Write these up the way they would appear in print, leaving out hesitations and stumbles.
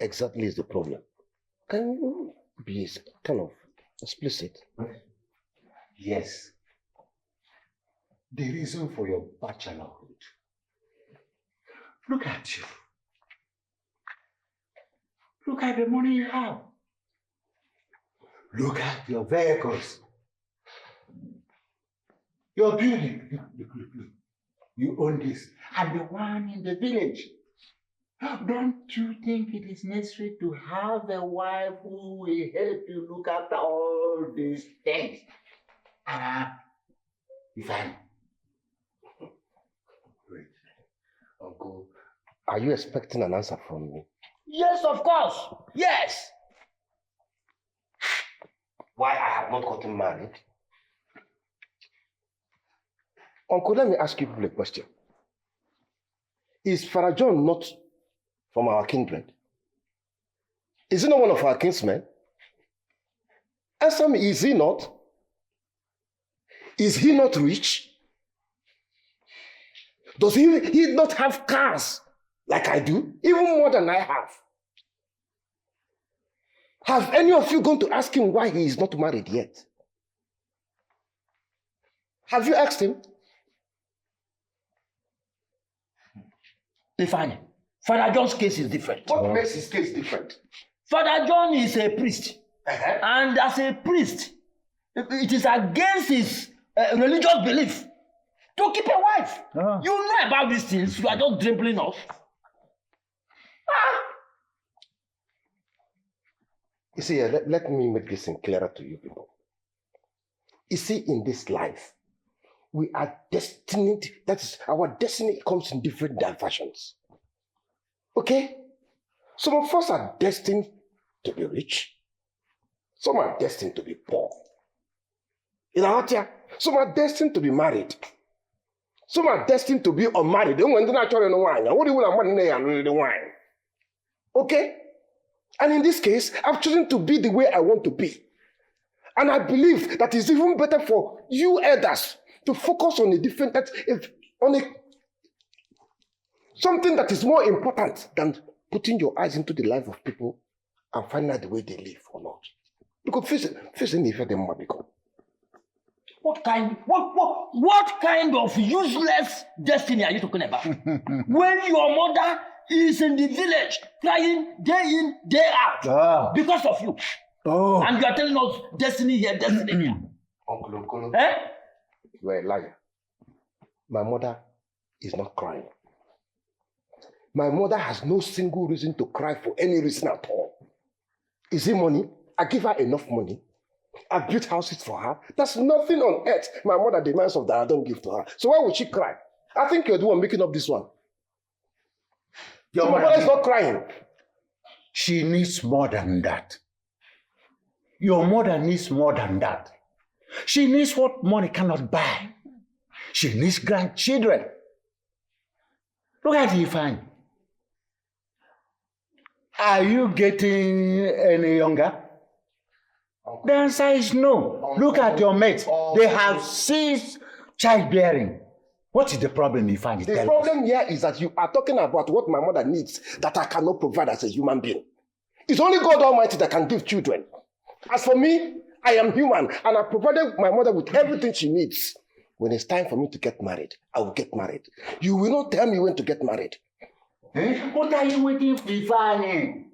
exactly is the problem? Can you be kind of explicit? Yes. The reason for your bachelorhood. Look at you. Look at the money you have. Look at your vehicles. Your building. Look. You own this. And the one in the village. Don't you think it is necessary to have a wife who will help you look after all these things? Fine. Wait. Uncle, are you expecting an answer from me? Yes, of course. Yes. Why I have not gotten married? Uncle, let me ask you a question. Is Father John not from our kindred? Is he not one of our kinsmen? Answer me, is he not? Is he not rich? Does he not have cars like I do? Even more than I have. Have any of you gone to ask him why he is not married yet? Have you asked him? Fine. Father John's case is different. What makes his case different? Father John is a priest. And as a priest, it is against his religious belief to keep a wife. You know about these things. You are just dribbling us. You see, let me make this thing clearer to you people. You see, in this life, we are destined, that is, our destiny comes in different diversions. Okay? Some of us are destined to be rich. Some are destined to be poor. Some are destined to be married. Some are destined to be unmarried. Okay? And in this case, I've chosen to be the way I want to be. And I believe that it's even better for you elders to focus on a different, something that is more important than putting your eyes into the life of people and finding out the way they live or not. Because facing if them because. What kind of useless destiny are you talking about? When your mother is in the village crying day in, day out because of you. And you are telling us destiny here, destiny here. Uncle Okolo, you are a liar. My mother is not crying. My mother has no single reason to cry for any reason at all. Is it money? I give her enough money. I built houses for her. There's nothing on earth my mother demands of that I don't give to her. So why would she cry? I think you're the one making up this one. Your mother is not crying. She needs more than that. Your mother needs more than that. She needs what money cannot buy. She needs grandchildren. Look at you, fine. Are you getting any younger? The answer is no. Look at your mates. They have ceased childbearing. What is the problem you find? The problem here is that you are talking about what my mother needs that I cannot provide as a human being. It's only God Almighty that can give children. As for me, I am human and I provided my mother with everything she needs. When it's time for me to get married, I will get married. You will not tell me when to get married. What are you waiting for, Fanny?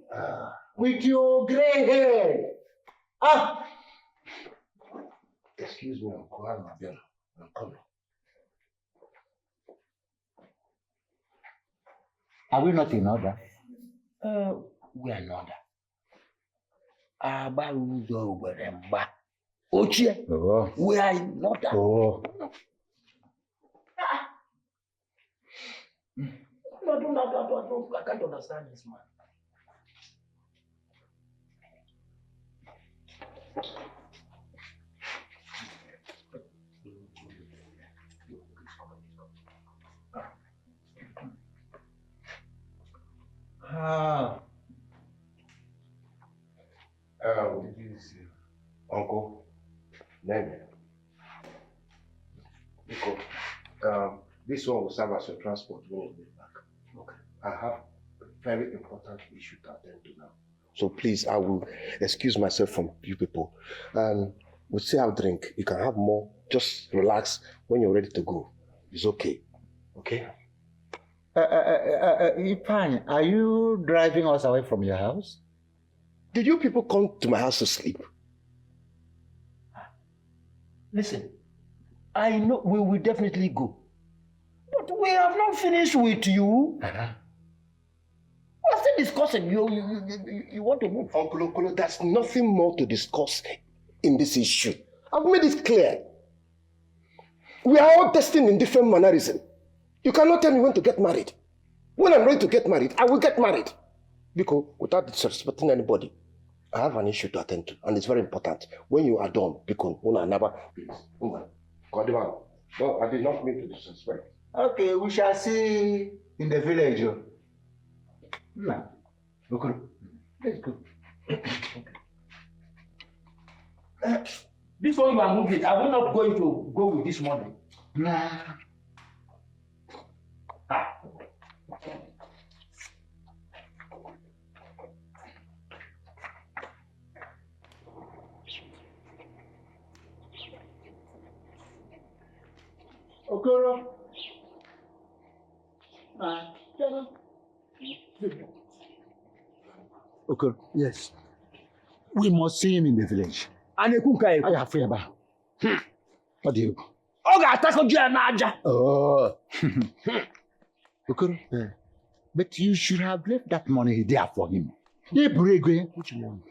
With your gray hair. Excuse me, Uncle. I'm coming. Are we not in order? We are in order. Ochie, we are in order. I can't understand this man. Uncle, name because this one will serve as your transport when you get back. Okay. I have very important issue to attend to now. So please, I will excuse myself from you people. We'll still have drink. You can have more. Just relax. When you're ready to go, it's okay. Okay? Ipan, are you driving us away from your house? Did you people come to my house to sleep? Listen, I know we will definitely go. But we have not finished with you. We're still discussing. You want to move. Uncle Okolo, there's nothing more to discuss in this issue. I've made it clear. We are all destined in different mannerism. You cannot tell me when to get married. When I'm ready to get married, I will get married. Because without disrespecting anybody, I have an issue to attend to, and it's very important. When you are done, because I never. No, I did not mean to disrespect. Okay, we shall see in the village. No. Okay. Let's go. This one you are moving. Are we not going to go with this money? Nah. Okoro. Okoro. Yes. We must see him in the village. And a cook. I have fear about. What do you? Oh. Okoro. Yeah. But you should have left that money there for him. Which money?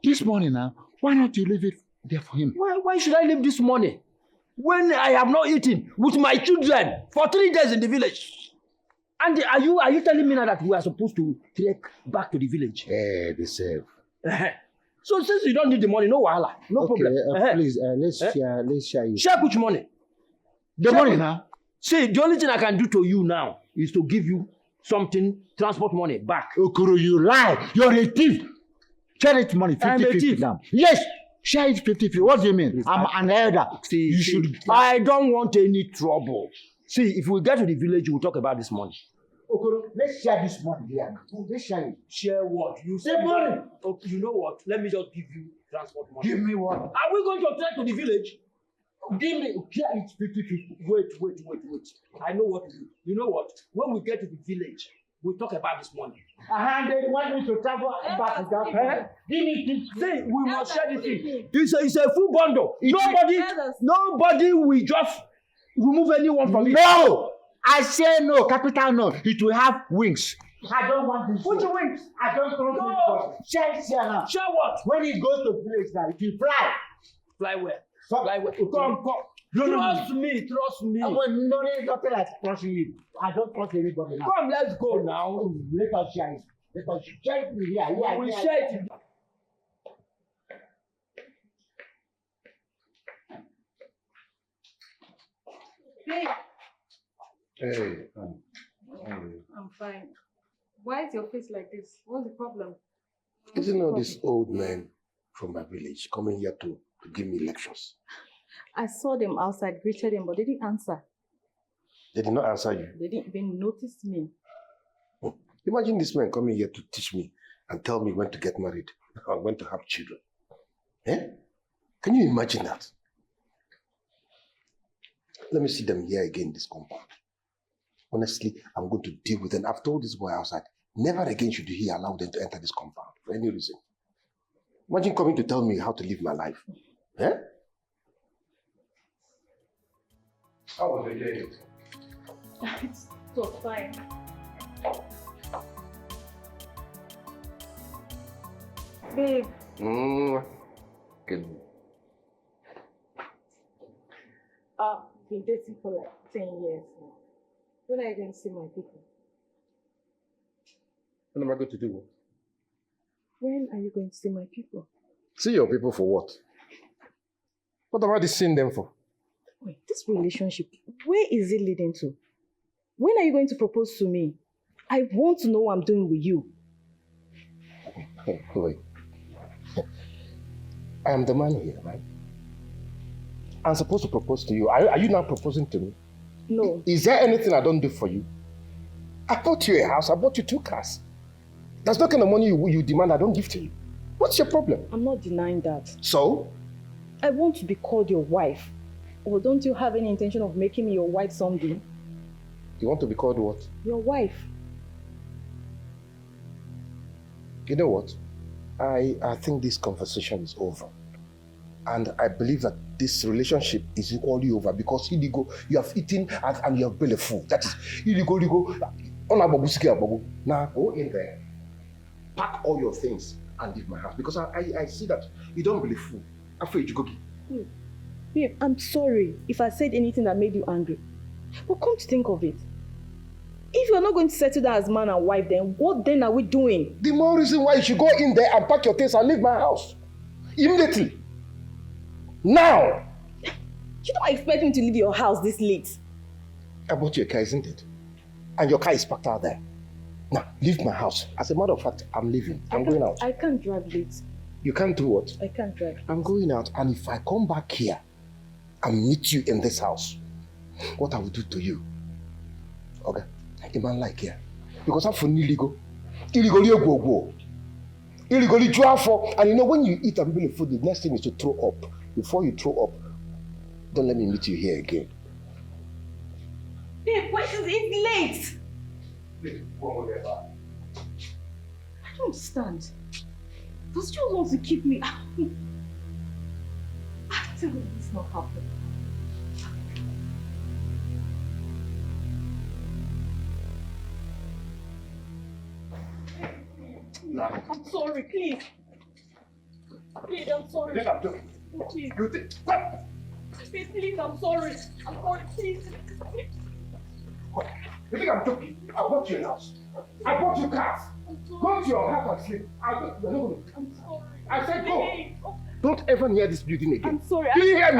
This money now, why not you leave it there for him? Why should I leave this money when I have not eaten with my children for 3 days in the village? And are you telling me now that we are supposed to trek back to the village? Be safe. So since you don't need the money, no wahala, no problem. Please, let's share it. Share which money? The money now? See, the only thing I can do to you now is to give you something, transport money back. Okoro, you lie. You're a thief. Share it money, 50-50 now. Yes, share it 50-50. What do you mean? I'm an elder. You should. I don't want any trouble. See, if we get to the village, we'll talk about this money. Okoro, let's share this money here. Let's share it. Share what? You say money. Okay, you know what? Let me just give you transport money. Give me what? Are we going to trek to the village? Give me. Share it 50-50. Wait. I know what to do. You know what? When we get to the village, we'll talk about this money. And they want me to travel back to that. Give me this. See, we must share this thing. It's a full bundle. Nobody will just remove anyone from it. No! I say no, capital no. It will have wings. I don't want this. Which wings? I don't want this. Share now. Share what? When it goes to village now, it will fly. Fly where? Stop. Fly where? Come. Trust me. Nothing like trusting you. I don't trust anybody now. Come, let's go now. Let us share it. Let us share it here. We share it. Hey. Hey, I'm fine. Why is your face like this? What's the problem? Isn't know this old man from my village coming here to give me lectures? I saw them outside, greeted them, but they didn't answer. They did not answer you. They didn't even notice me. Imagine this man coming here to teach me and tell me when to get married and when to have children. Eh? Can you imagine that? Let me see them here again in this compound. Honestly, I'm going to deal with them. I've told this boy outside, never again should he allow them to enter this compound for any reason. Imagine coming to tell me how to live my life. Eh? How was the day? It was fine. Babe. Good. I've been dating for like 10 years now. When are you going to see my people? What am I going to do? When are you going to see my people? See your people for what? What am I seeing them for? Wait, this relationship, where is it leading to? When are you going to propose to me? I want to know what I'm doing with you. Wait. I am the man here, right? I'm supposed to propose to you. Are you now proposing to me? No. Is there anything I don't do for you? I bought you a house. I bought you 2 cars. That's not kind of money you demand I don't give to you. What's your problem? I'm not denying that. So? I want to be called your wife. Or don't you have any intention of making me your wife someday? You want to be called what? Your wife. You know what? I think this conversation is over. And I believe that this relationship is equally over because illegal, you have eaten and you have belly full. That is illegal. Now go in there, pack all your things and leave my house because I see that you don't really fool. After you go. Babe, I'm sorry if I said anything that made you angry. But come to think of it, if you're not going to settle down as man and wife, then what then are we doing? The more reason why you should go in there and pack your things and leave my house. Immediately. Now. You don't expect me to leave your house this late. I bought you a car, isn't it? And your car is parked out there. Now, leave my house. As a matter of fact, I'm leaving. I'm going out. I can't drive late. You can't do what? I can't drive. I'm going out, and if I come back here and meet you in this house, what I will do to you? Okay? A man like here. Because I'm from illegal. Illegally go. Illegally draw for. And you know, when you eat a bit of food, the next thing is to throw up. Before you throw up, don't let me meet you here again. Babe, wait, it's late. Please, go on there. I don't understand. Does you want to keep me? I tell you this not happen. No. I'm sorry, please. Please, I'm sorry. Yes, I'm joking. Please. You think what? Please, I'm sorry. I'm sorry, please. What? You think I'm joking? I bought you a house. I bought you cars. Go to your house and sleep. I'm sorry. I said go. Please. Don't ever near this building again. I'm sorry. Do you hear me?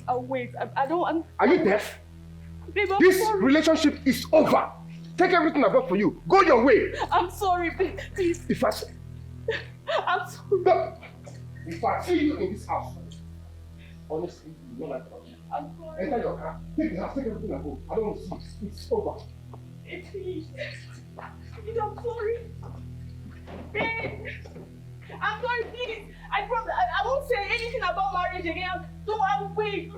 I'll wait. I don't. Are you deaf? Babe, I'm This sorry. relationship is over. Take everything I bought for you. Go your way. I'm sorry, please. If I say, I'm sorry. no. If I see you in this house, honestly, you don't like that. I'm sorry. Enter your car. Take the house. Take everything I go. I don't want to see it. It's over. Please. Please, I'm sorry. Babe. I'm sorry, please. I promise. I won't say anything about marriage again. So I'll wait.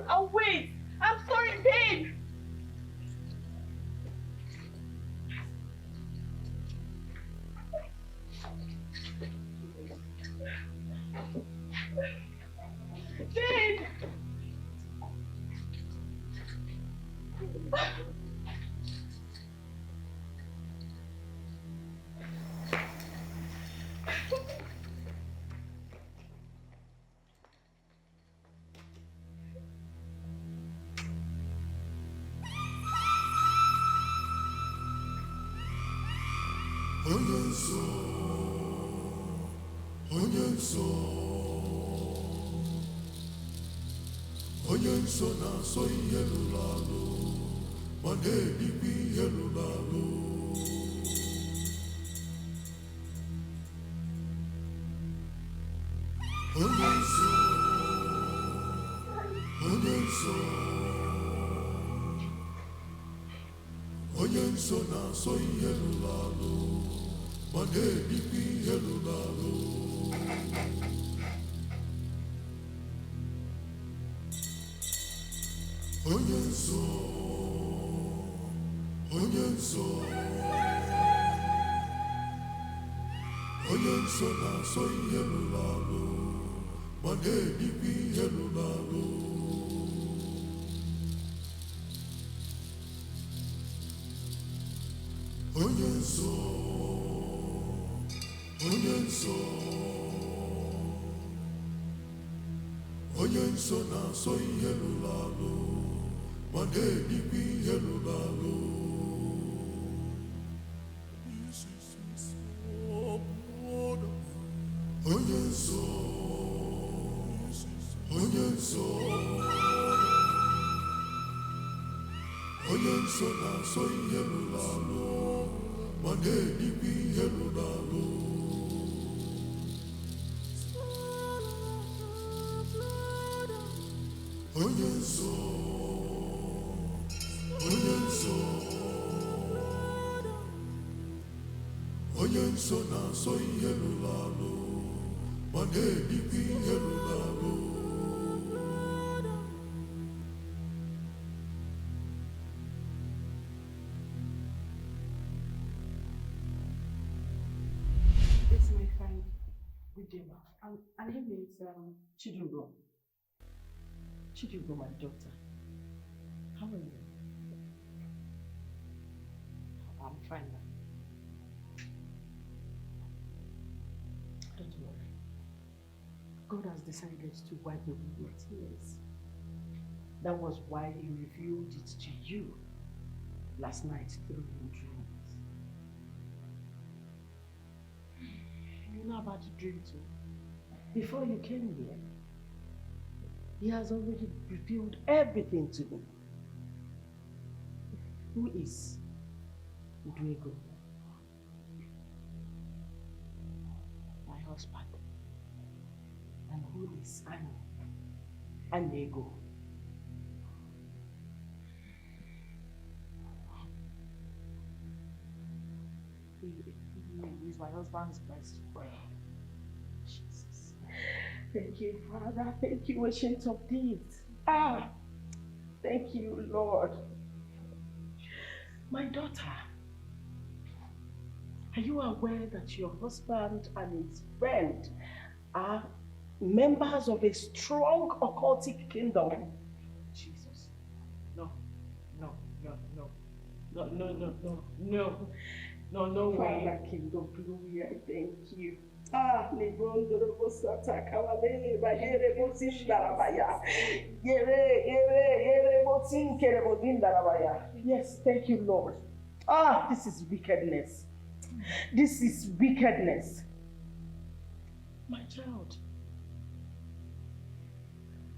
I'm sorry, babe. Babe. Onye nso na-asọ ihe lụrụ alụ ma na-ebikwa ihe lụrụ alụ. Onye nso na-asọ ihe lụrụ alụ ma na-ebikwa ihe lụrụ alụ. Onye nso na-asọ ihe lụrụ alụ ma na-ebikwa ihe lụrụ alụ. Onye nso na-asọ ihe lụrụ alụ ma na-ebikwa ihe lụrụ alụ. Onye nso na-asọ ihe lụrụ alụ ma na-ebikwa ihe lụrụ alụ. Onye nso onye nsọ na-asọ ihe rụrụ arụ ma na-edikwa ihe rụrụ arụ. It's my friend, Budema, and her name is Chidugo. Chidugo, my daughter. How are you? I'm fine now. Don't worry. God has decided to wipe away your tears. That was why He revealed it to you last night through your dreams. You know about the dream too. Before you came here, He has already revealed everything to me. Who is Duego? My husband. And who is Anego? He is my husband's best friend. Jesus. Thank you, Father. Thank you, Ancient of Days. Thank you, Lord. My daughter, are you aware that your husband and his friend are members of a strong occultic kingdom? Jesus. No way. Father, King of Glory, I thank you. Yes, thank you, Lord. This is wickedness. This is wickedness. My child,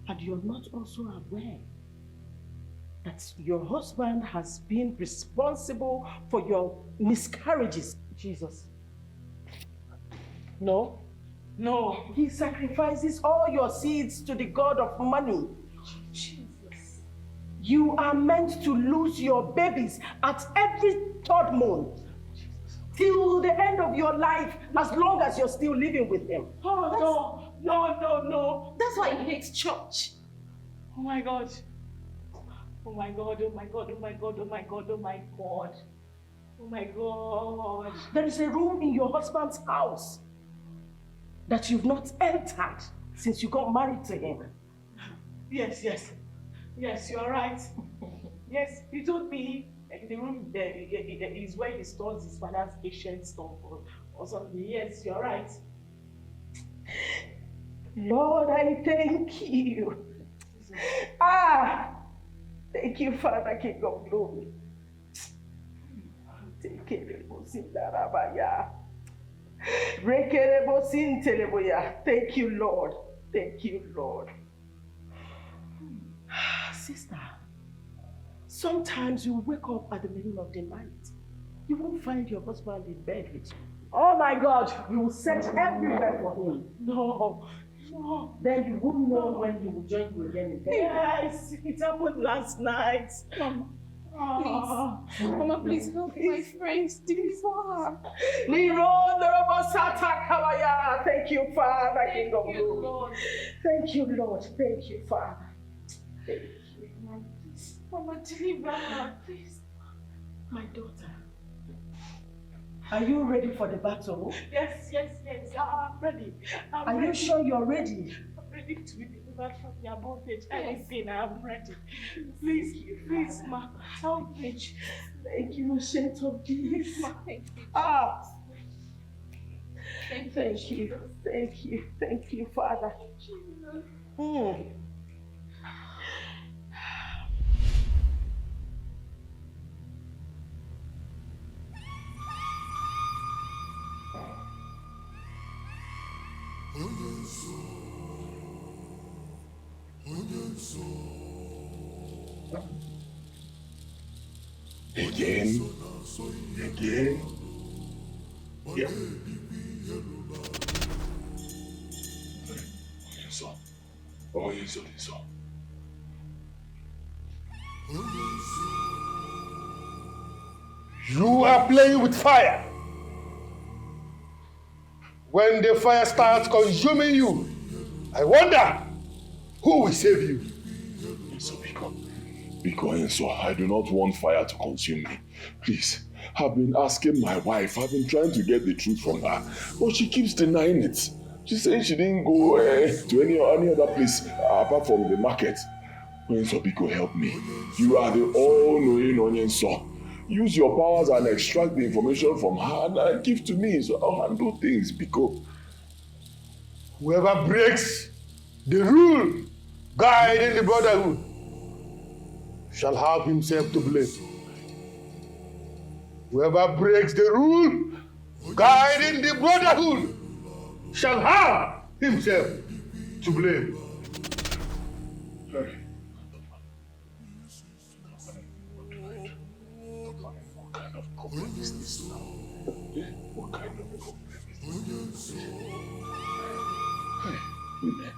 and you're not also aware that your husband has been responsible for your miscarriages. Jesus. No. He sacrifices all your seeds to the god of money. Jesus. You are meant to lose your babies at every third month. Till the end of your life, as long as you're still living with him. No. That's why he hates church. Oh my God. Oh my God. There is a room in your husband's house that you've not entered since you got married to him. Yes, you're right. Yes, he told me the room there is where he stores his father's ancient stuff or something. Yes, you're right. Lord, I thank you. Thank you, Father, King of Glory. Thank you, Lord. Thank you, Lord. Sister, sometimes you wake up at the middle of the night. You won't find your husband in bed with you. Oh my God, you will search everywhere for him. No. Then you won't know when he will join you again in bed. Yes, it happened last night. Mama, please help my friends. Do it for her. Thank you, Father, King of Thank you, Glory. Lord. Thank you, Lord. Thank you, Father. Thank you. Mama, deliver her, please. My daughter, are you ready for the battle? Yes. I'm ready. Are you sure you're ready? I'm ready to be delivered from your bondage. Anything, I'm ready. Please, ma, help me. Thank you, Ancient of Days. Thank you. Thank you, Father. Again. Yeah. You are playing with fire. when the fire starts consuming you, I wonder who will save you. So I do not want fire to consume me. Please, I've been asking my wife, I've been trying to get the truth from her, but she keeps denying it. She says she didn't go to any other place apart from the market. So Biko, help me. You are the all-knowing Onyenso. Use your powers and extract the information from her and give to me so I'll handle things, Biko. Whoever breaks the rule guiding the brotherhood shall have himself to blame. Whoever breaks the rule guiding the brotherhood shall have himself to blame. Sorry. What kind of problem is this now? What kind of problem is this? Hey, women.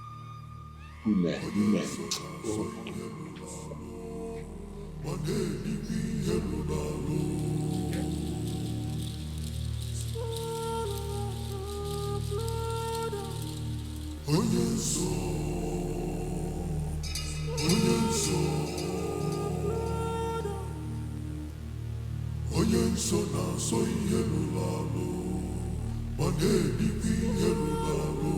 Onyenso na soy helulalo, maneli pi helulalo.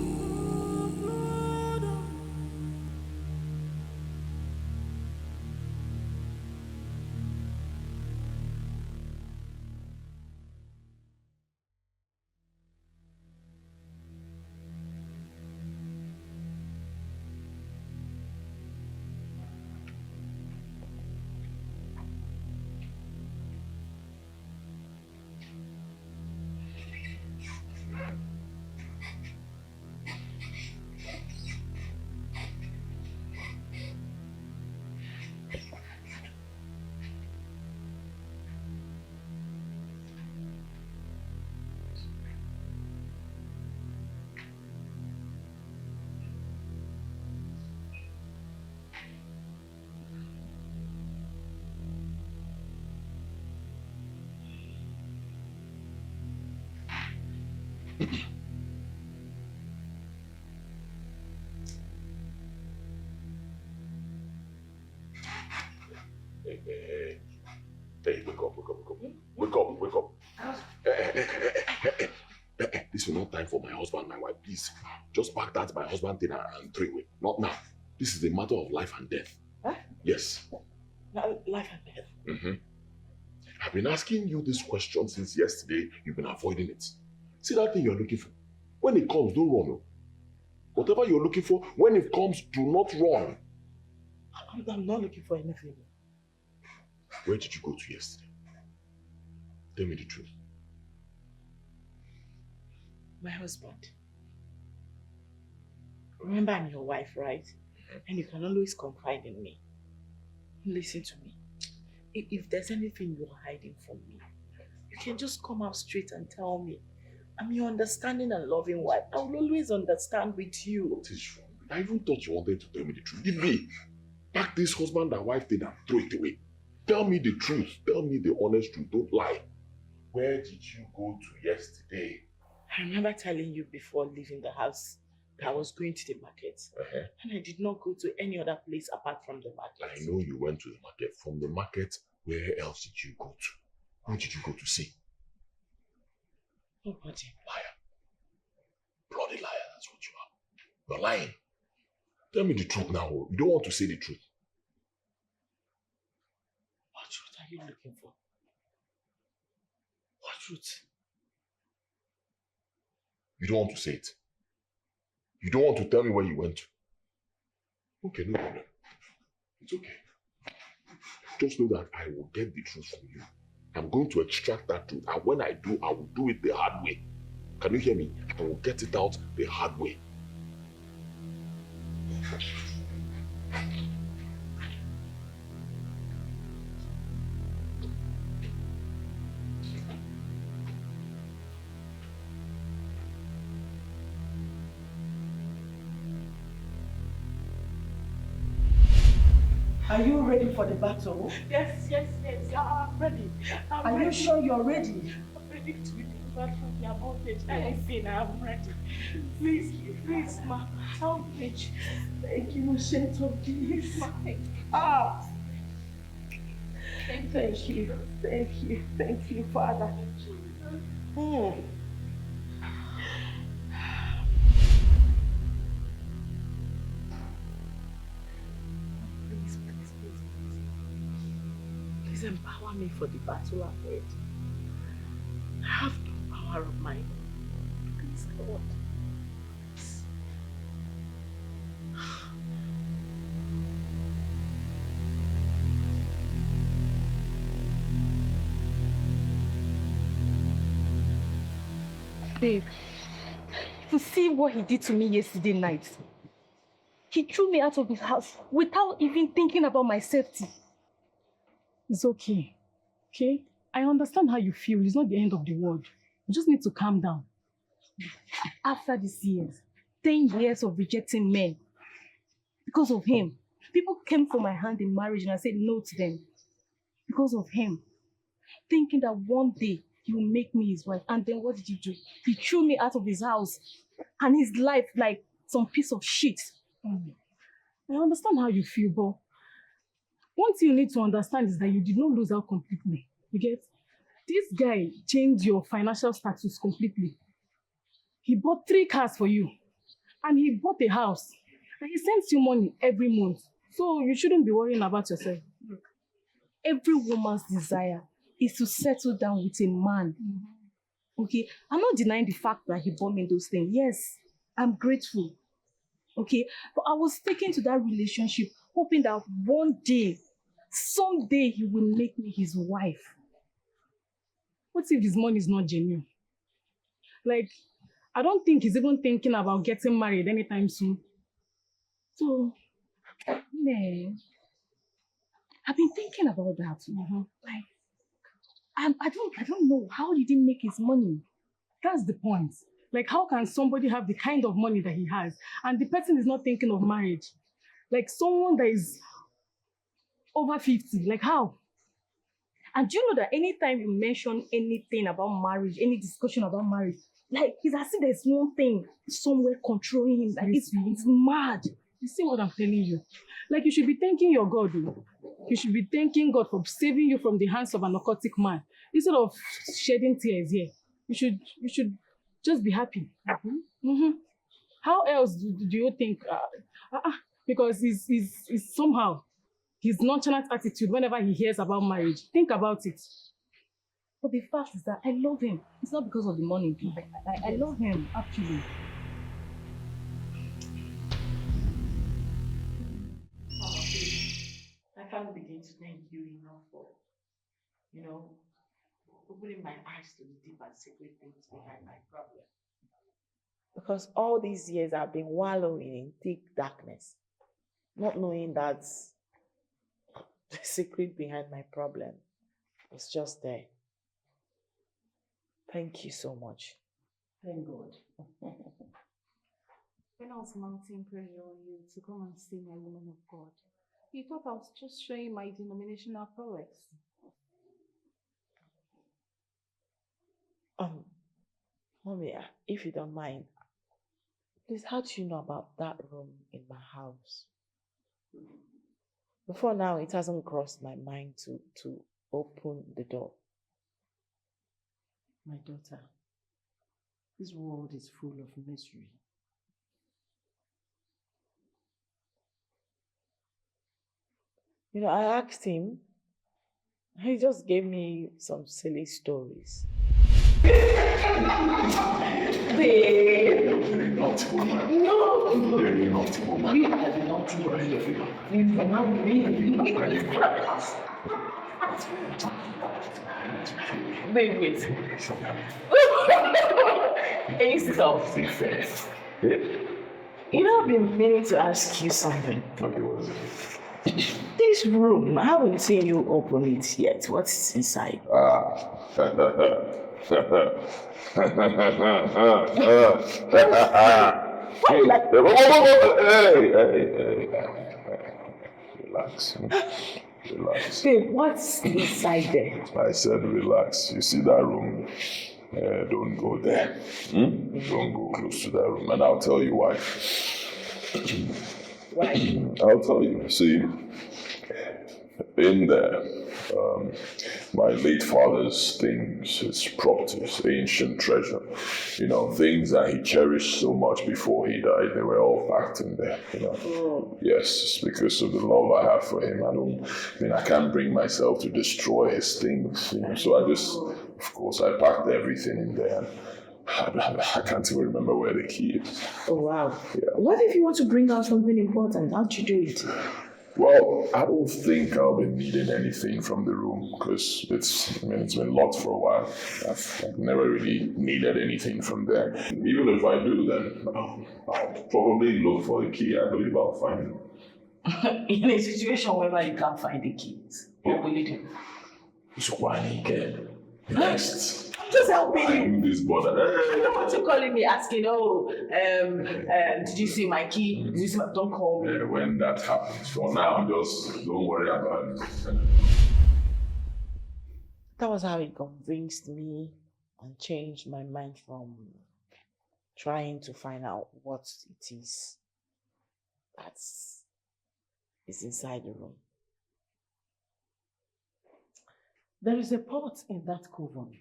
Hey, wake up. This is not time for my husband, my wife. Please, just pack that my husband thing and throw away. Not now. This is a matter of life and death. Huh? Yes. Life and death? Mm-hmm. I've been asking you this question since yesterday. You've been avoiding it. See that thing you're looking for? When it comes, don't run. Whatever you're looking for, when it comes, do not run. I'm not looking for anything. Where did you go to yesterday? Tell me the truth. My husband. Remember, I'm your wife, right? And you can always confide in me. Listen to me. If there's anything you're hiding from me, you can just come out straight and tell me. I'm your understanding and loving wife. I will always understand with you. What is wrong? I even thought you wanted to tell me the truth. Give me. Pack this husband and wife thing and throw it away. Tell me the truth. Tell me the honest truth. Don't lie. Where did you go to yesterday? I remember telling you before leaving the house that I was going to the market. And I did not go to any other place apart from the market. I know you went to the market. From the market, where else did you go to? Who did you go to see? Nobody. Liar. Bloody liar, that's what you are. You're lying. Tell me the truth now. You don't want to say the truth. What truth are you looking for? What truth? You don't want to say it. You don't want to tell me where you went to. Okay, no problem. It's okay. Just know that I will get the truth from you. I'm going to extract that truth. And when I do, I will do it the hard way. Can you hear me? I will get it out the hard way. Are you ready for the battle? Yes, I'm ready. Are you sure you're ready? I'm ready to deliver God for your mortgage. Anything, I'm ready. Please, please, ma. Help me. Thank you, Saint of peace. Ah. Thank you. Thank you, Father. Please empower me for the battle ahead. I have no power of my own. Please, God. Babe, to see what he did to me yesterday night. He threw me out of his house without even thinking about my safety. It's okay. Okay? I understand how you feel. It's not the end of the world. You just need to calm down. After these years, 10 years of rejecting men, because of him, people came for my hand in marriage and I said no to them. Because of him, thinking that one day he will make me his wife. And then what did he do? He threw me out of his house and his life like some piece of shit. I understand how you feel, but one thing you need to understand is that you did not lose out completely. You get? This guy changed your financial status completely. He bought 3 cars for you. And he bought a house. And he sends you money every month. So you shouldn't be worrying about yourself. Look, every woman's desire is to settle down with a man. Okay? I'm not denying the fact that he bought me those things. Yes, I'm grateful. Okay? But I was taken to that relationship hoping that one day, someday he will make me his wife. What if his money is not genuine? Like, I don't think he's even thinking about getting married anytime soon. So, Nah. I've been thinking about that. Like, I don't know. How did he make his money? that's the point. Like, how can somebody have the kind of money that he has and the person is not thinking of marriage? Like, someone that is over 50, like how? And do you know that anytime you mention anything about marriage, any discussion about marriage, like it's as if there's one thing somewhere controlling him. Like it's mad. You see what I'm telling you? Like, you should be thanking your God. You should be thanking God for saving you from the hands of an occultic man. Instead of shedding tears here, you should just be happy. How else do you think? Because he's somehow his nonchalant attitude whenever he hears about marriage. Think about it. But the fact is that I love him. It's not because of the money. I love him, actually. I can't begin to thank you enough for, opening my eyes to the deep and secret things behind my problem. Because all these years I've been wallowing in thick darkness, not knowing that the secret behind my problem was just there. Thank you so much. Thank God. When I was mounting prayer on you to come and see my woman of God, you thought I was just showing my denominational prowess. Mommy, if you don't mind, please, how do you know about that room in my house? Before now, it hasn't crossed my mind to open the door. My daughter, this world is full of misery. I asked him, he just gave me some silly stories. Naughty woman. No! You're a naughty woman. You are a naughty woman. You are not me. Wait. Hey, stop. I've been meaning to ask you something. Okay, what is it? This room, I haven't seen you open it yet. What's inside? Relax. Babe, what's inside there? I said relax. You see that room? Don't go there. Don't go close to that room, and I'll tell you why. Why? I'll tell you. See, in there, my late father's things, his properties, ancient treasure, things that he cherished so much before he died, they were all packed in there, Yes, it's because of the love I have for him. I can't bring myself to destroy his things, So of course, I packed everything in there. I can't even remember where the key is. Oh, wow. Yeah. What if you want to bring out something important? How'd you do it? Well, I don't think I'll be needing anything from the room because it's been locked for a while. I've never really needed anything from there. Even if I do, then I'll probably look for the key. I believe I'll find it. In a situation where you can't find the keys, what will you do? So why naked? Next. I'm just helping you. I'm this bother. I don't want you calling me asking, did you see my key? Did you see my... Don't call me. When that happens. For now, just don't worry about it. That was how he convinced me and changed my mind from trying to find out what it is that is inside the room. There is a pot in that coven.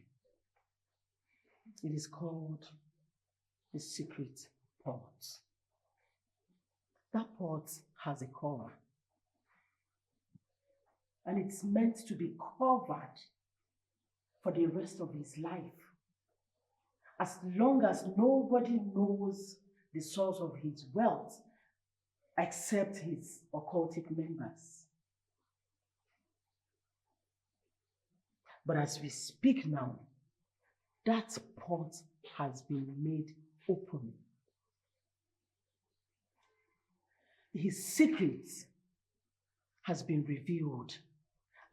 It is called the secret pot. That pot has a cover. And it's meant to be covered for the rest of his life. As long as nobody knows the source of his wealth except his occultic members. But as we speak now, that pot has been made open. His secret has been revealed,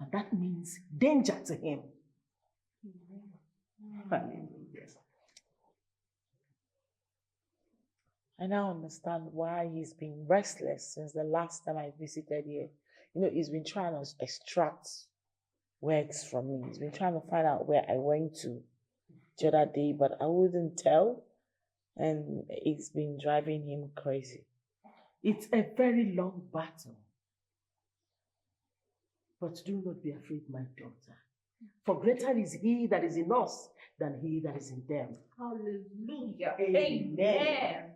and that means danger to him. Hallelujah. I now understand why he's been restless since the last time I visited here. He's been trying to extract words from me. He's been trying to find out where I went to the other day, but I wouldn't tell, and it's been driving him crazy. It's a very long battle. But do not be afraid, my daughter. For greater is he that is in us than he that is in them. Hallelujah. Amen.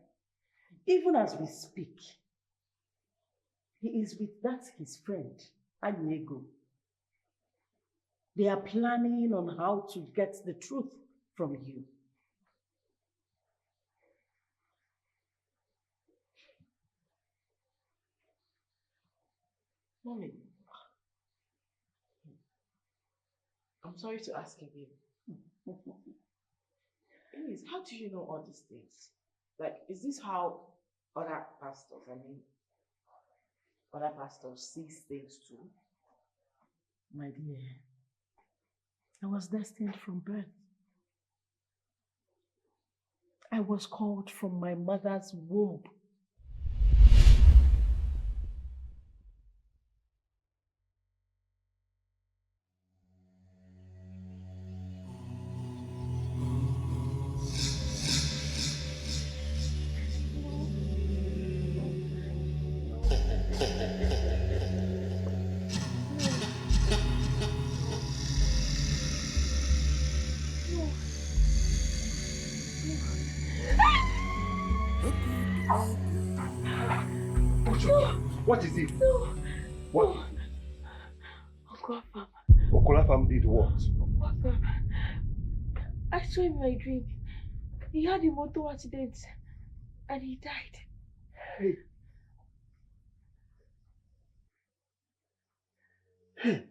Even as we speak, he is with his friend, Anyego. They are planning on how to get the truth from you. Mommy, I'm sorry to ask again. Please, how do you know all these things? Is this how other pastors see things too? My dear, I was destined from birth. I was called from my mother's womb. What is it? No. What? Okwafam. Okolafam did what? Okwafam. I saw in my dream. He had a motor accident and he died. Hey. Hey.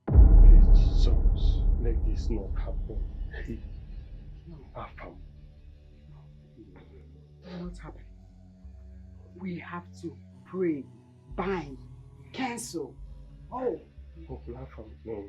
Please, Jesus, let this not happen. Hey. Afam. Not happen. We have to pray, bind, cancel. Oh. Okolafam, no.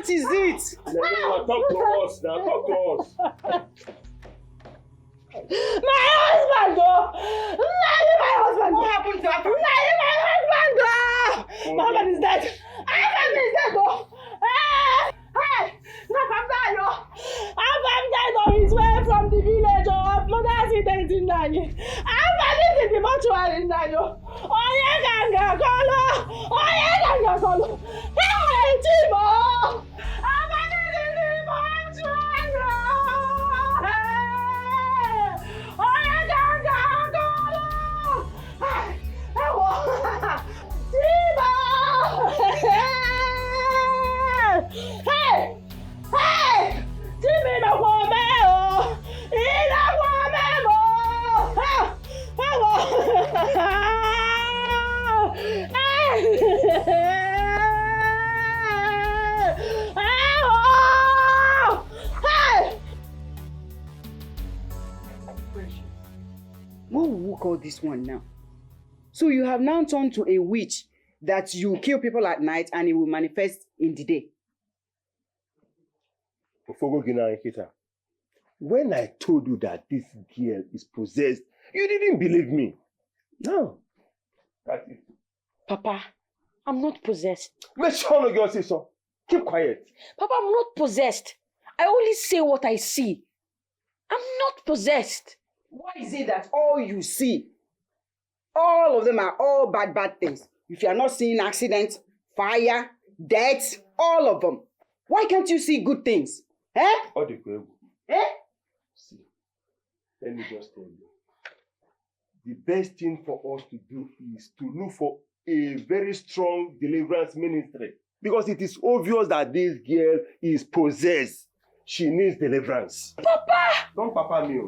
What is it? Now, talk to us. Now, talk to us. My husband, oh! My husband! What happened to him? My husband, oh! My husband is dead! My husband is dead, oh! Hey! My husband, oh! My husband on his way from the village, oh! Mother accident in Nanny. My husband is in the mortuary in Nanny, oh! Oh, yeah, ganga, colo! Oh, yeah, ganga, colo! Hey, Timo! My husband is in the mortuary, oh! What will we call this one now? So you have now turned to a witch that you kill people at night and it will manifest in the day. When I told you that this girl is possessed, you didn't believe me. No. That's it. Papa, I'm not possessed. Let's show no girl say so. Keep quiet. Papa, I'm not possessed. I only say what I see. I'm not possessed. Why is it that all you see, all of them are all bad things? If you are not seeing accidents, fire, death, all of them. Why can't you see good things? Eh? See, let me just tell you. The best thing for us to do is to look for a very strong deliverance ministry. Because it is obvious that this girl is possessed. She needs deliverance. Papa! Don't papa me.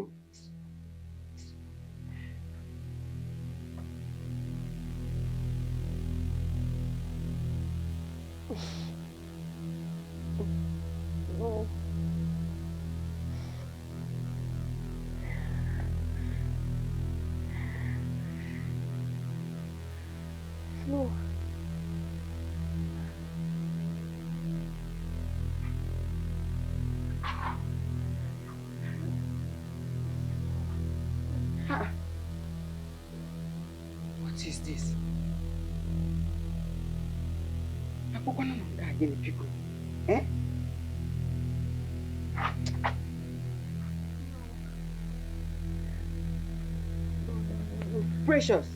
No. No. What is this? People. Eh? Precious.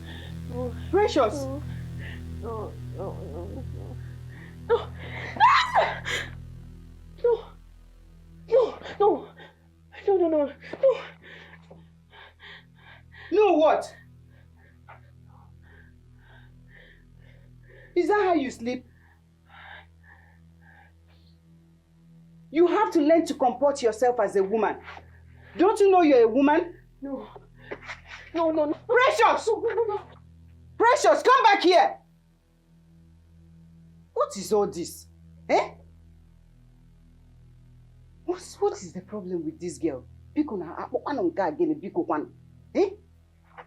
Oh. Precious. Oh. No. No. No, what? Is that how you sleep? You have to learn to comport yourself as a woman. Don't you know you're a woman? No. Precious! No. Precious, come back here! What is all this? Eh? What is the problem with this girl? Eh?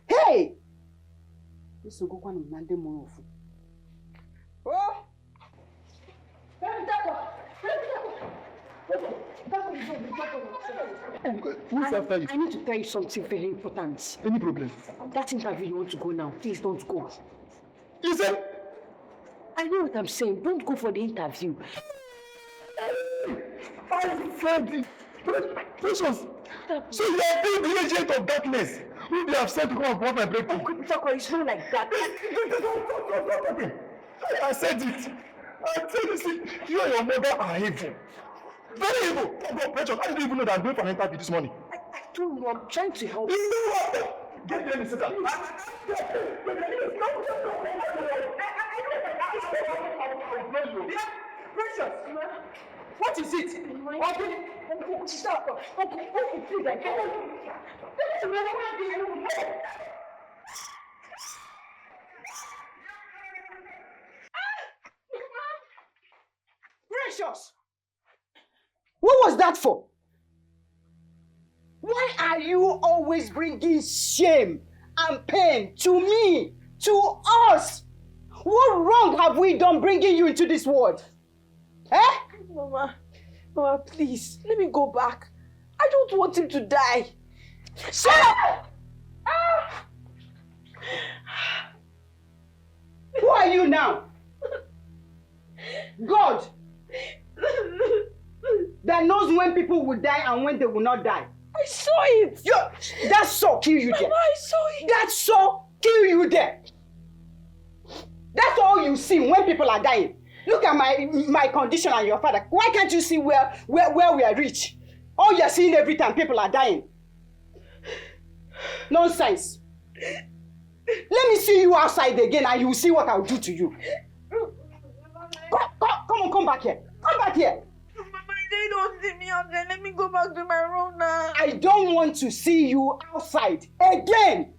Hey! Oh! Who's after you? I need to tell you something very important. Any problem? That interview you want to go now, please don't go. You said? I know what I'm saying. Don't go for the interview. My friend, Precious. So you are being the agent of darkness who they have sent to come and block my breakthrough. It's not like that. I said it. I tell you, see, you and your mother are evil. Very evil. God, Precious, I didn't even know that I'm going for an interview this morning. I don't know. I'm trying to help. You know what? Get them and sit down. Precious, what is it? Uncle, stop. Uncle, please, I can't. Precious! What was that for? Why are you always bringing shame and pain to me, to us? What wrong have we done bringing you into this world? Eh? Mama, please, let me go back. I don't want him to die. Shut up! Who are you now? God that knows when people will die and when they will not die. I saw it. That saw kill you there. Mama, I saw it. That saw kill you there. That's all you see when people are dying. Look at my condition and your father. Why can't you see where we are rich? All you're seeing every time people are dying. Nonsense. Let me see you outside again and you will see what I'll do to you. Come back here. Come back here. Mama, they don't see me out there. Let me go back to my room now. I don't want to see you outside again.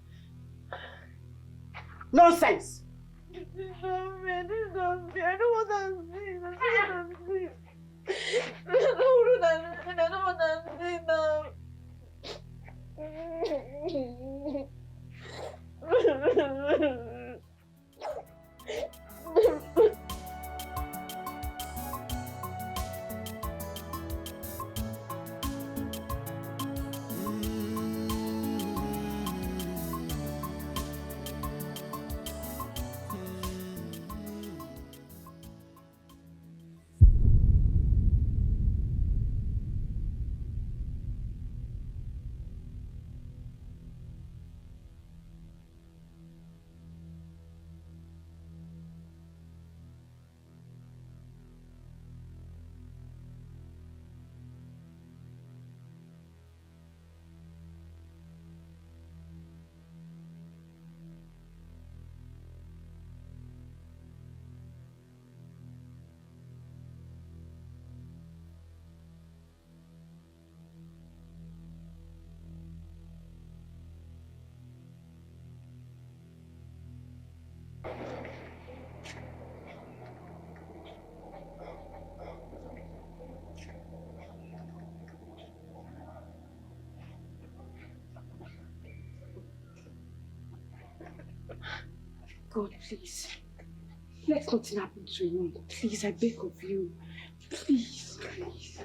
Nonsense. I don't want to see. I don't want to see. God, please. Let nothing happen to him. Please, I beg of you. Please, please.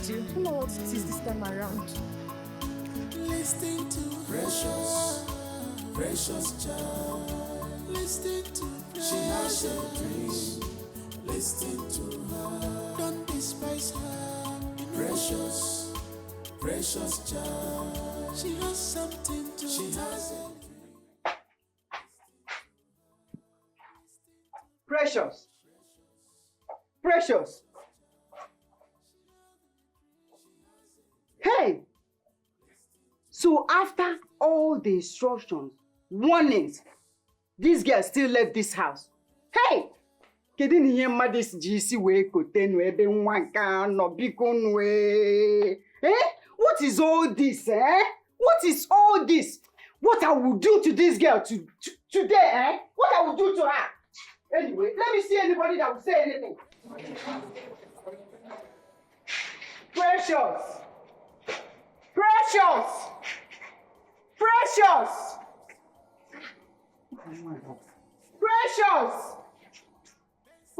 You don't know what it is this time around. Listen to precious child. Listen to she has a dream. Listen to her. Don't despise her. Precious child. She has something to she has a dream. Precious. Hey! So after all the instructions, warnings, this girl still left this house. Hey! Kedu ihe mmadụ ji isi wee kote nu ebe nwa nke anọ biko nu What is all this, eh? What is all this? What I will do to this girl today, eh? What I will do to her? Anyway, let me see anybody that will say anything. Precious!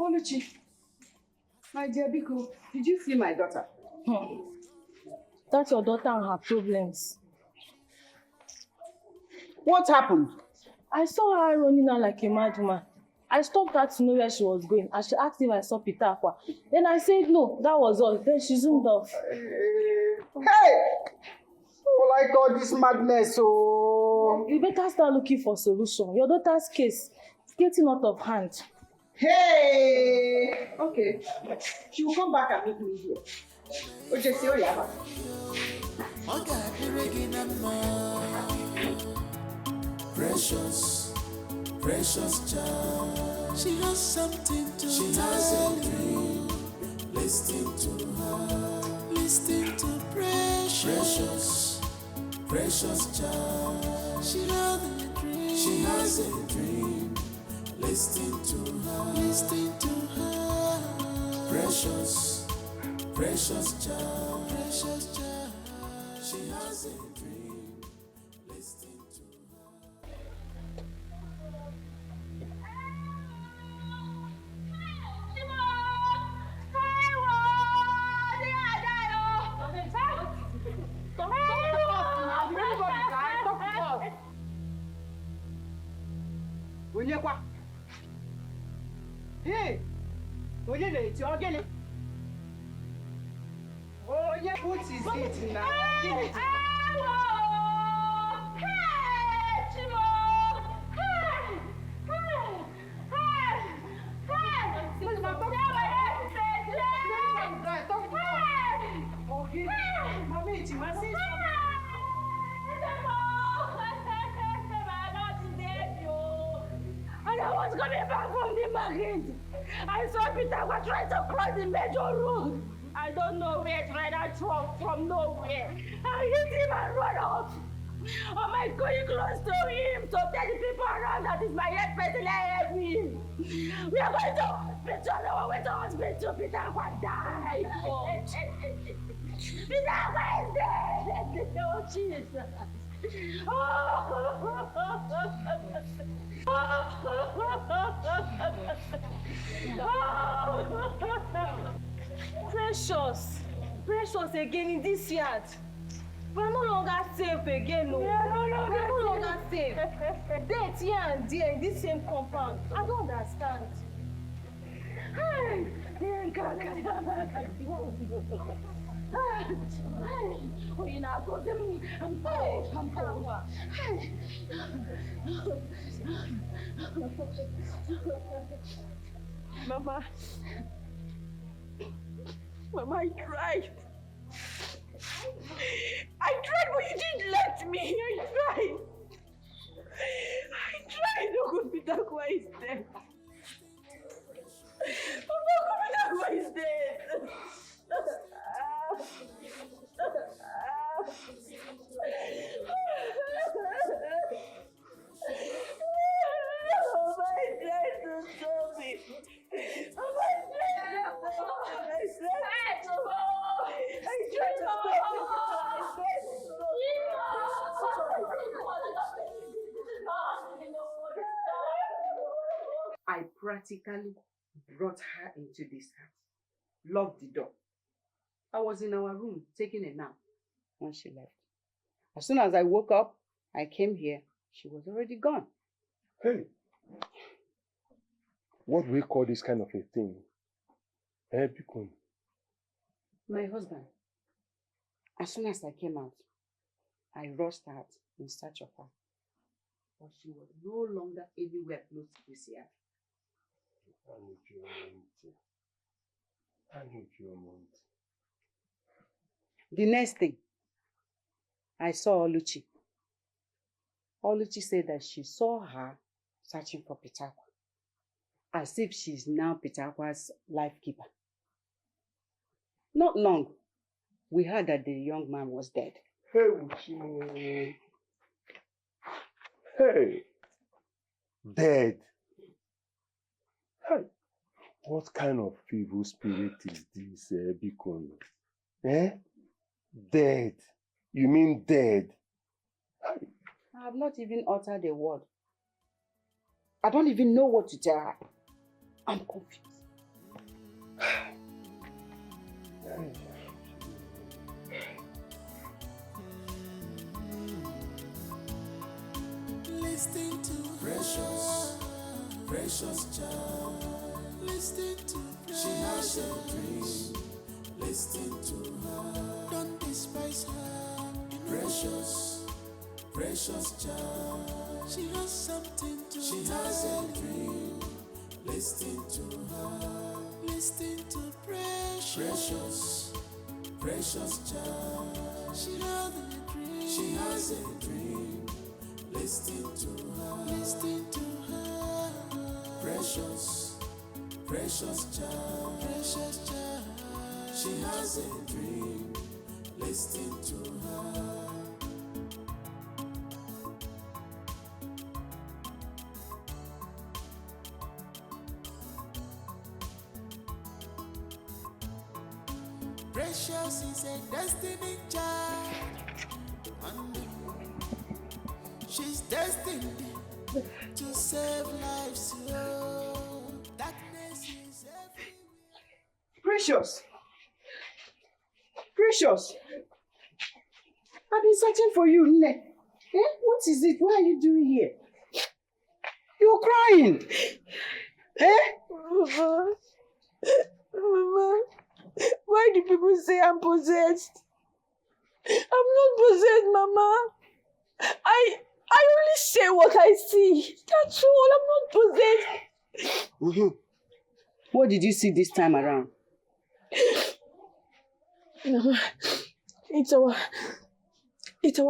Oluchi, my dear Biko, did you see my daughter? That's your daughter and her problems. What happened? I saw her running out like a madwoman. I stopped her to know where she was going and she asked if I saw Peter Aqua. Then I said no, that was all. Then she zoomed off. Hey! All I call this madness, oh. You better start looking for solution. Your daughter's case is getting out of hand. Hey! Okay. She will come back and meet me here. Okay, see you. Precious child. She has something to she has a dream. Listen to her. Listen to precious precious child. She has a dream. She has a dream. Listen to her. Listen to her. Precious, precious child. Precious child. She has a dream. Listen to her. Onyekwa. Hey! Onye na-eti ogene? Onye what is it now? And I was coming back from the market. I saw Peter was trying to cross the major road. I don't know where it's right from nowhere. I hit him and run off. Am I going close to him to tell the people around that is my head person help me? We are going to hospital. No, we went to hospital. Peter will die. Peter is dead. Oh, Jesus. Precious again in this yard. We're no longer safe again, no. We're no longer safe. Death here and there in this same compound. I don't understand. Mama, I tried. I tried, but you didn't let me. I tried. Uncle Pitakwa is dead. Uncle Pitakwa is dead. I practically brought her into this house, locked the door. I was in our room taking a nap when she left. As soon as I woke up, I came here. She was already gone. Hey, what do we call this kind of a thing? Bikun. My husband. As soon as I came out, I rushed out in search of her. But she was no longer anywhere close to this yard. The next thing, I saw Oluchi. Oluchi said that she saw her searching for Pitakwa, as if she's now Pitakwa's life keeper. Not long, we heard that the young man was dead. Hey, Uchi. Hey, dead. Hey, what kind of evil spirit is this, Bikun? Dead. You mean dead? Hey. I have not even uttered a word. I don't even know what to tell her. I'm confused. Listen to precious, precious child. Listen to precious. She has a dream. Listen to her. Don't despise her. Precious, precious child. She has something to tell. She has a dream. Listen to her. Listen to precious, precious child. She has a dream. She has a dream. Listen to her. Listen to her. Precious, precious child. Precious child. She has a dream. Listen to her. Precious is a destiny child. And she's destined to save lives. Oh, darkness is everywhere. Precious! Precious! I've been searching for you, Nne. Eh? What is it? What are you doing here? You're crying. Eh? Mama, why do people say I'm possessed? I'm not possessed, Mama. I only say what I see. That's all. I'm not possessed. Mm-hmm. What did you see this time around? Mama, it's our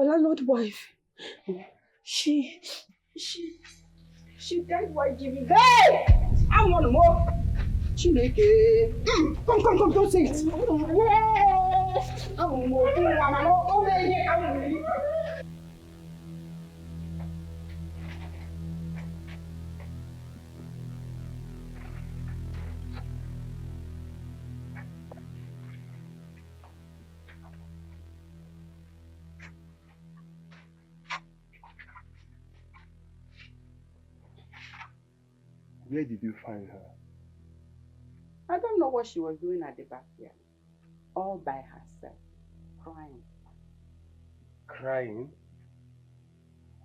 landlord wife. She died while giving birth. Hey! I want more. Chineke. Come, don't say it. I want more. Where did you find her? I don't know what she was doing at the backyard. All by herself. Crying. Crying?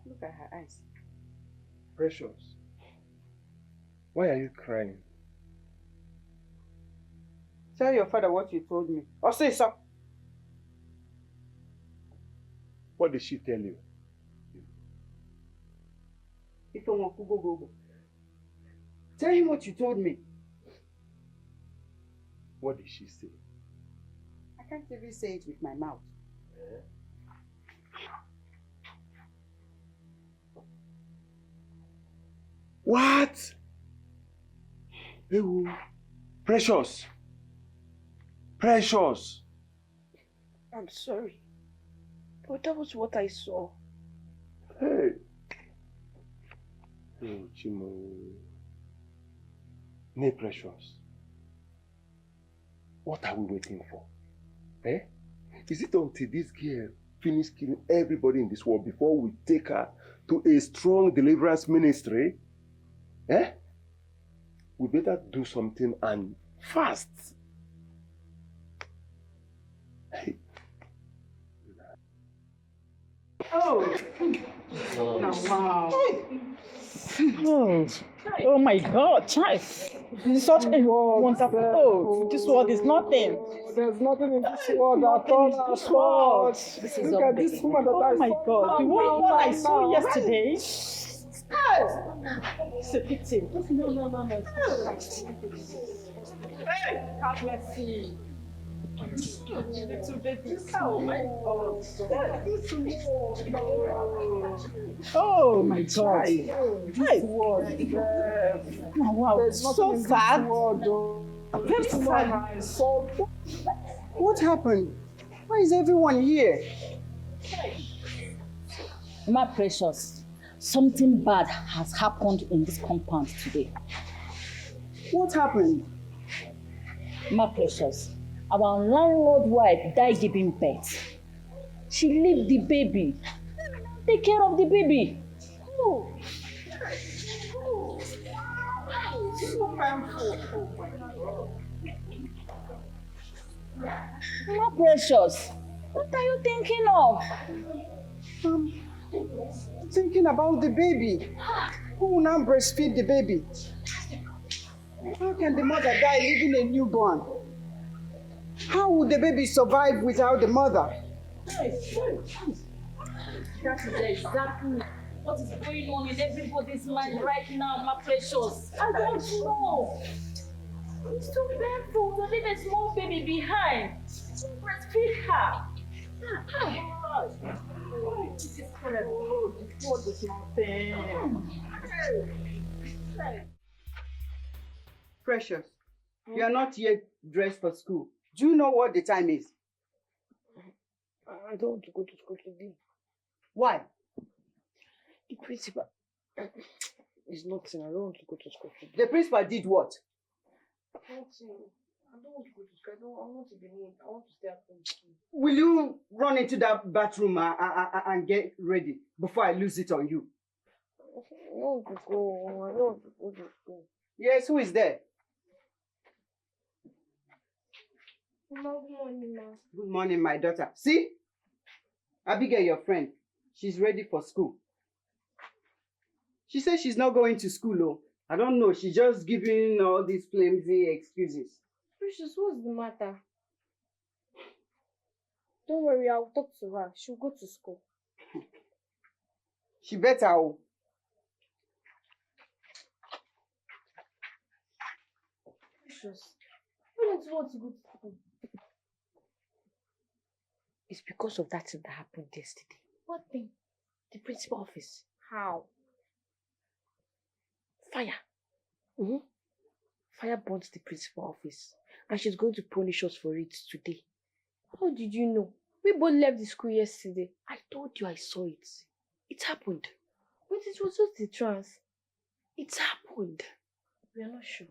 Look at her eyes. Precious. Why are you crying? Tell your father what you told me. Or say so. What did she tell you? Tell him what you told me. What did she say? I can't even say it with my mouth. What? Precious. Precious. I'm sorry, but that was what I saw. Hey. Oh, Chimo. Nay, Precious. What are we waiting for? Eh? Is it until this girl finishes killing everybody in this world before we take her to a strong deliverance ministry? Eh? We better do something and fast. Hey. Oh. Wow. Oh my God, child. Such a wonderful world. This world is nothing. There's nothing in this world at all. This Look at this woman that I saw. Oh my God, the one I saw yesterday. It's a pity. No. Hey, have mercy. Little baby. Oh my God. Oh my God. This world. Oh, wow, so sad. Very sad. What happened? Why is everyone here? My precious, something bad has happened in this compound today. What happened? My precious, our landlord wife died giving birth. She left the baby. Take care of the baby. Oh. My precious, what are you thinking of? Thinking about the baby. Who will now breastfeed the baby? How can the mother die leaving a newborn? How will the baby survive without the mother? That is exactly what is going on in everybody's mind right now, my precious. I don't know. It's too painful to leave a small baby behind. Breastfeed her. This is terrible. What is nothing? Precious, you are not yet dressed for school. Do you know what the time is? I don't want to go to school today. Why? The principal is nothing. I don't want to go to school today. The principal did what? Nothing. I don't want to go to school. I want to be home. I want to stay at home. Will you run into that bathroom and get ready before I lose it on you? I don't want to go. I don't want to go to school. Yes, who is there? Mama, good morning, ma. Good morning, my daughter. See? Abigail, your friend. She's ready for school. She says she's not going to school, oh. I don't know. She's just giving all these flimsy excuses. Precious, what's the matter? Don't worry, I'll talk to her. She'll go to school. She better, oh. Precious, why don't you want to go to school? It's because of that thing that happened yesterday. What thing? The principal office. How? Fire. Fire burnt the principal office. And she's going to punish us for it today. How did you know? We both left the school yesterday. I told you I saw it. It happened. But it was just a trance. It happened. We are not sure.